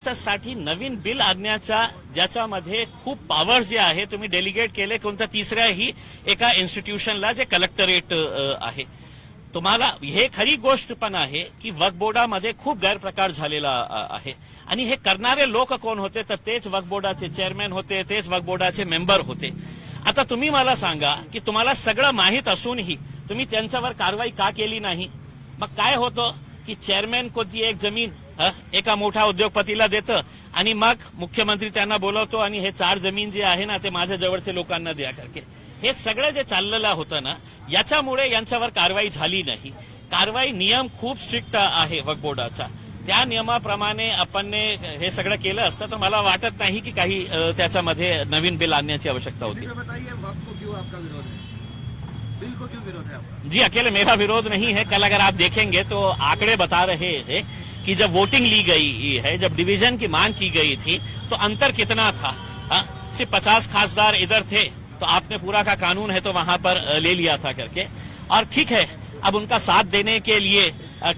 साठी नवीन बिल आणण्याच्या ज्याच्यामध्ये खूप पॉवर जे आहे तुम्ही डेलिगेट केले कोणत्या तिसऱ्याही एका इन्स्टिट्यूशनला जे कलेक्टरेट आहे. तुम्हाला हे खरी गोष्ट पण आहे की वक्फ बोर्डामध्ये खूप गैरप्रकार झालेला आहे आणि हे करणारे लोक कोण होते तर तेच वक्फ बोर्डाचे चेअरमॅन होते, तेच वक्फ बोर्डाचे मेंबर होते. आता तुम्ही मला सांगा की तुम्हाला सगळं माहीत असूनही तुम्ही त्यांच्यावर कारवाई का केली नाही? मग काय होतं की चेअरमॅन कोणती एक जमीन एका मोठ्या उद्योगपतीला देतं आणि मग मुख्यमंत्री त्यांना बोलवतो आणि हे 4 जमीन जे आहे ना ते माझ्या जवळचे लोकांना द्या करके. हे सगळं जे चाललेलं होतं ना याच्यामुळे यांच्यावर कारवाई झाली नाही. कारवाई नियम खूप स्ट्रिक्ट आहे वक्फ बोर्डाचा. त्या नियमाप्रमाणे आपण हे सगळं केलं असतं तर मला वाटत नाही की काही त्याच्यामध्ये नवीन बिल आणण्याची आवश्यकता होती. बिल को क्यों विरोध है आपका? जी अकेले मेरा विरोध नहीं है. कल अगर आप देखेंगे तो आंकड़े बता रहे हैं कि जब वोटिंग ली गई है, जब डिवीजन की मांग की गई थी तो अंतर कितना था. सिर्फ 50 खासदार इधर थे तो आपने पूरा का कानून है तो वहां पर ले लिया था करके. और ठीक है अब उनका साथ देने के लिए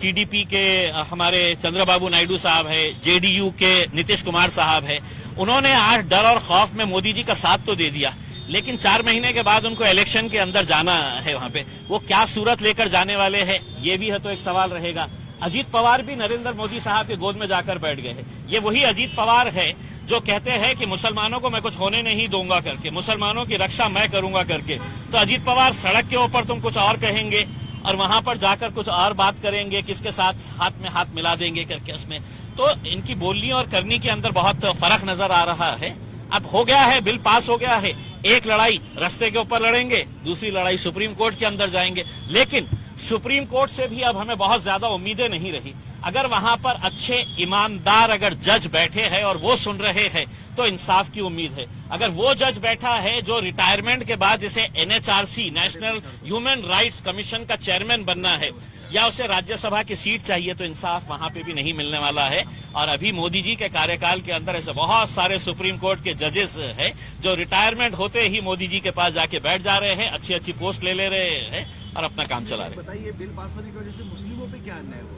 टीडीपी के हमारे चंद्रबाबू नायडू साहब है, जेडीयू के नीतीश कुमार साहब है, उन्होंने आज डर और खौफ में मोदी जी का साथ तो दे दिया लेकिन 4 महीने के बाद उनको इलेक्शन के अंदर जाना है. वहां पे वो क्या सूरत लेकर जाने वाले हैं ये भी है तो एक सवाल रहेगा. अजीत पवार भी नरेंद्र मोदी साहब के गोद में जाकर बैठ गए हैं. ये वही अजीत पवार है जो कहते हैं कि मुसलमानों को मैं कुछ होने नहीं दूंगा करके, मुसलमानों की रक्षा मैं करूंगा करके. तो अजीत पवार सड़क के ऊपर तुम कुछ और कहेंगे और वहां पर जाकर कुछ और बात करेंगे, किसके साथ हाथ में हाथ मिला देंगे करके. उसमें तो इनकी बोलनी और करनी के अंदर बहुत फर्क नजर आ रहा है. अब हो गया है, बिल पास हो गया है. एक लड़ाई रास्ते के ऊपर लड़ेंगे, दूसरी लड़ाई सुप्रीम कोर्ट के अंदर जाएंगे. लेकिन सुप्रीम कोर्ट से भी अब हमें बहुत ज्यादा उम्मीदें नहीं रही. अगर वहां पर अच्छे ईमानदार अगर जज बैठे हैं और वो सुन रहे हैं तो इंसाफ की उम्मीद है. अगर वो जज बैठा है जो रिटायरमेंट के बाद जिसे NHRC national human rights commission का चेयरमैन बनना है या उसे राज्यसभा की सीट चाहिए तो इंसाफ वहां पे भी नहीं मिलने वाला है. और अभी मोदी जी के कार्यकाल के अंदर ऐसे बहुत सारे सुप्रीम कोर्ट के जजेस हैं जो रिटायरमेंट होते ही मोदी जी के पास जाके बैठ जा रहे हैं, अच्छी अच्छी पोस्ट ले रहे हैं और अपना काम चला रहे हैं. बताइए बिल पास होने की वजह से मुस्लिमों पे क्या अन्याय हुआ?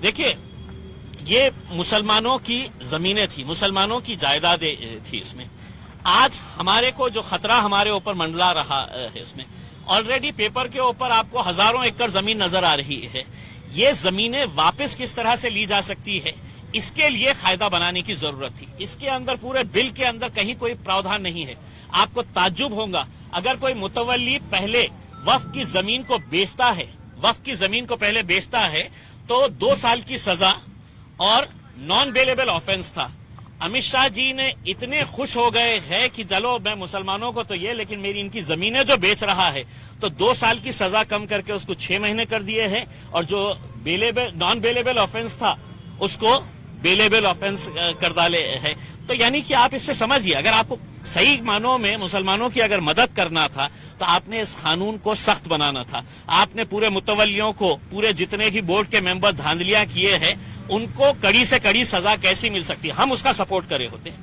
देखिए ये मुसलमानों की जमीनें थी, मुसलमानों की जायदादें थी. इसमें आज हमारे को जो खतरा हमारे ऊपर मंडला रहा है इसमें ऑलरेडी पेपर के ऊपर आपको हजारों एकड़ जमीन नजर आ रही है. ये जमीनें वापस किस तरह से ली जा सकती है इसके लिए कायदा बनाने की जरूरत थी. इसके अंदर पूरे बिल के अंदर कहीं कोई प्रावधान नहीं है. आपको ताज्जुब होगा अगर कोई मुतवल्ली पहले वक्फ की जमीन को बेचता है, वक्फ की जमीन को पहले बेचता है तो 2 साल की सजा और नॉन बेलेबल ऑफेंस था. अमित शाह जी ने इतने खुश हो गए हैं कि चलो मैं मुसलमानों को तो ये लेकिन मेरी इनकी जमीनें जो बेच रहा है तो 2 साल की सजा कम करके उसको 6 महीने कर दिए हैं और जो बेलेबल नॉन बेलेबल ऑफेंस था उसको बेलेबल ऑफेंस कर डाले हैं. तो यानी कि आप इससे समझिए अगर आपको सही मानों में मुसलमानों की अगर मदद करना था तो आपने इस कानून को सख्त बनाना था. आपने पूरे मुतवल्लियों को, पूरे जितने भी बोर्ड के मेंबर धांधलियां किए हैं उनको कड़ी से कड़ी सजा कैसी मिल सकती है हम उसका सपोर्ट करे होते.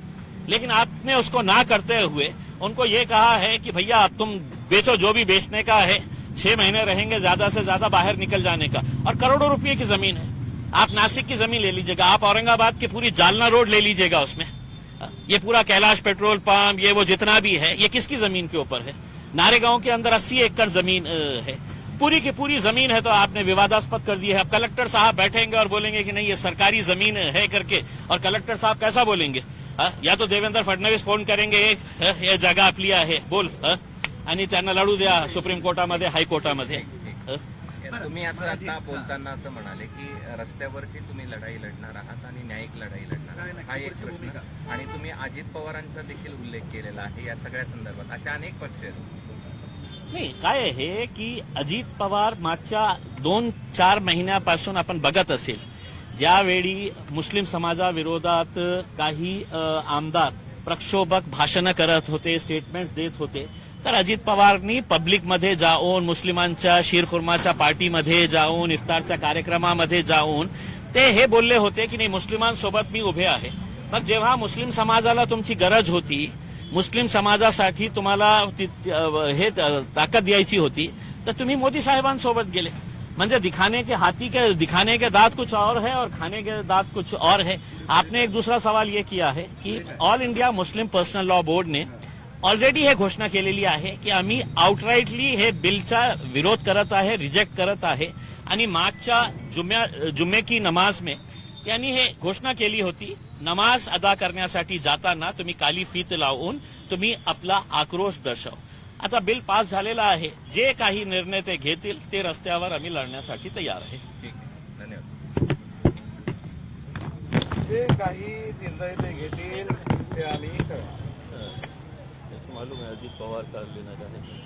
लेकिन आपने उसको ना करते हुए उनको ये कहा है कि भैया अब तुम बेचो जो भी बेचने का है, 6 महीने रहेंगे ज्यादा से ज्यादा बाहर निकल जाने का. और करोड़ों रुपए की जमीन है. आप नासिक की जमीन ले लीजिएगा, आप औरंगाबाद की पूरी जालना रोड ले लीजिएगा, उसमें ये पूरा कैलाश पेट्रोल पंप ये वो जितना भी है ये किसकी जमीन के ऊपर है? नारेगांव के अंदर 80 एकड़ जमीन है, पूरी की पूरी जमीन है तो आपने विवादास्पद कर दी है. अब कलेक्टर साहब बैठेंगे और बोलेंगे कि नहीं ये सरकारी जमीन है करके. और कलेक्टर साहब कैसा बोलेंगे? या तो देवेंद्र फडणवीस फोन करेंगे हे जागा आपली आहे बोल आणि त्यांना लढू द्या सुप्रीम कोर्टामध्ये, हायकोर्टामध्ये. तुम्ही असं आता बोलताना असं म्हणाले की रस्त्यावरची तुम्ही लढाई लढणार आहात आणि न्यायिक लढाई लढणार आहात हा एक प्रश्न. आणि तुम्ही अजित पवारांचा देखील उल्लेख केलेला आहे या सगळ्या संदर्भात. अशा अनेक पक्ष आहेत. नाही काय आहे की अजित पवार मागच्या 2-4 महिन्यापासून आपण बघत असेल ज्यावेळी मुस्लिम समाजाविरोधात काही आमदार प्रक्षोभक भाषणं करत होते, स्टेटमेंट्स देत होते तर अजित पवारनी पब्लिकमध्ये जाऊन, मुस्लिमांच्या शीरखुर्माच्या पार्टीमध्ये जाऊन, इफ्तारच्या कार्यक्रमामध्ये जाऊन ते हे बोलले होते की नाही मुस्लिमांसोबत मी उभे आहे. मग जेव्हा मुस्लिम समाजाला तुमची गरज होती, मुस्लिम समाजासाठी तुम्हाला हे ताकद द्यायची होती तर तुम्ही मोदी साहेबांसोबत गेले. म्हणजे दिखाने के दांत कुछ और है और खाने के दांत कुछ और है. आपने एक दूसरा सवाल ये किया है की All India Muslim Personal Law बोर्डने ऑलरेडी हे घोषणा केलेली आहे की आम्ही आउटराईटली हे बिलचा विरोध करत आहे, रिजेक्ट करत आहे. आणि मागच्या जुम्मे की नमाज में त्यांनी हे घोषणा केली होती, नमाज अदा करण्यासाठी जाताना तुम्ही काली फीत लावून तुम्ही आपला आक्रोश दर्शव. आता बिल पास झालेलं आहे, जे काही निर्णय ते घेतील ते रस्त्यावर आम्ही लढण्यासाठी तयार आहे. ठीक आहे, धन्यवाद. जे काही निर्णय ते घेतील ते आम्ही करणार. मालूम है अजित पवार का लेना चाहते हैं.